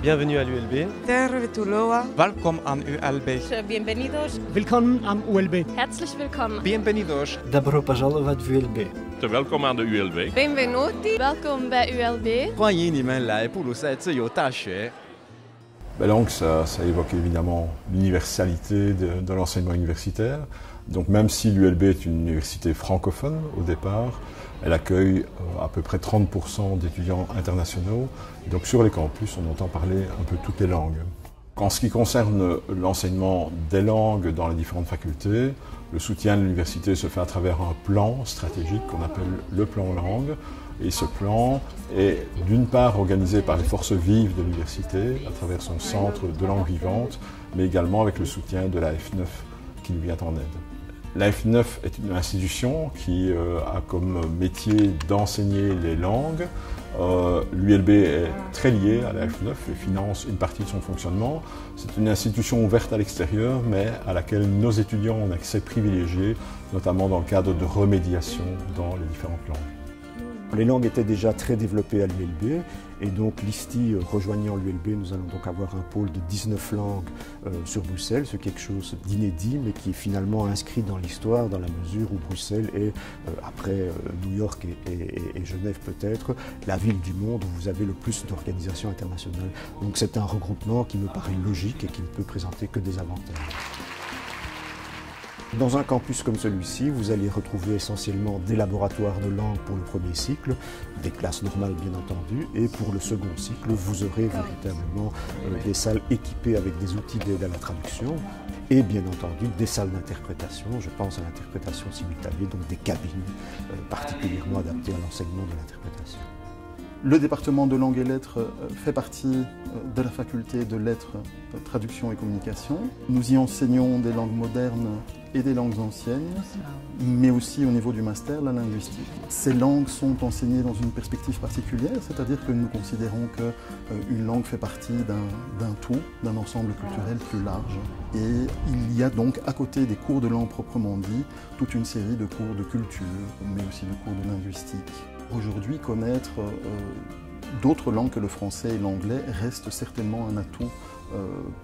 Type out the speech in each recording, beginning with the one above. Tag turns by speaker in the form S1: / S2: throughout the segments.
S1: Bienvenue à l'ULB.
S2: Tervetuloa.
S3: Welkom aan ULB.
S4: Bienvenidos.
S5: Willkommen am ULB.
S4: Herzlich willkommen.
S3: Bienvenidos.
S5: Добро пожаловать в ULB.
S6: Welkom aan de ULB.
S2: Benvenuti.
S4: Welkom bij ULB.
S7: 欢迎你们来布鲁塞自由大学。
S8: La langue, ça évoque évidemment l'universalité de l'enseignement universitaire. Donc même si l'ULB est une université francophone au départ, elle accueille à peu près 30% d'étudiants internationaux. Donc sur les campus, on entend parler un peu toutes les langues. En ce qui concerne l'enseignement des langues dans les différentes facultés, le soutien de l'université se fait à travers un plan stratégique qu'on appelle le plan langue. Et ce plan est d'une part organisé par les forces vives de l'université à travers son centre de langue vivante, mais également avec le soutien de la F9 qui nous vient en aide. La F9 est une institution qui a comme métier d'enseigner les langues. L'ULB est très liée à la F9 et finance une partie de son fonctionnement. C'est une institution ouverte à l'extérieur, mais à laquelle nos étudiants ont accès privilégié, notamment dans le cadre de remédiation dans les différentes langues.
S9: Les langues étaient déjà très développées à l'ULB et donc l'ISTI rejoignant l'ULB, nous allons donc avoir un pôle de 19 langues sur Bruxelles, c'est quelque chose d'inédit mais qui est finalement inscrit dans l'histoire dans la mesure où Bruxelles est, après New York et Genève peut-être, la ville du monde où vous avez le plus d'organisations internationales. Donc c'est un regroupement qui me paraît logique et qui ne peut présenter que des avantages. Dans un campus comme celui-ci, vous allez retrouver essentiellement des laboratoires de langue pour le premier cycle, des classes normales bien entendu, et pour le second cycle, vous aurez véritablement des salles équipées avec des outils d'aide à la traduction et bien entendu des salles d'interprétation, je pense à l'interprétation simultanée, donc des cabines particulièrement adaptées à l'enseignement de l'interprétation.
S10: Le département de langue et lettres fait partie de la faculté de lettres, traduction et communication. Nous y enseignons des langues modernes et des langues anciennes, mais aussi au niveau du master, la linguistique. Ces langues sont enseignées dans une perspective particulière, c'est-à-dire que nous considérons qu'une langue fait partie d'un tout, d'un ensemble culturel plus large. Et il y a donc, à côté des cours de langue proprement dit, toute une série de cours de culture, mais aussi de cours de linguistique. Aujourd'hui, connaître d'autres langues que le français et l'anglais reste certainement un atout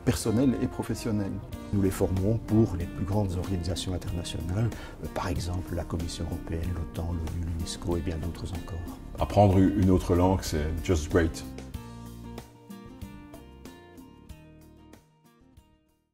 S10: personnel et professionnel.
S9: Nous les formons pour les plus grandes organisations internationales, par exemple la Commission européenne, l'OTAN, l'ONU, l'UNESCO et bien d'autres encore.
S8: Apprendre une autre langue, c'est just great.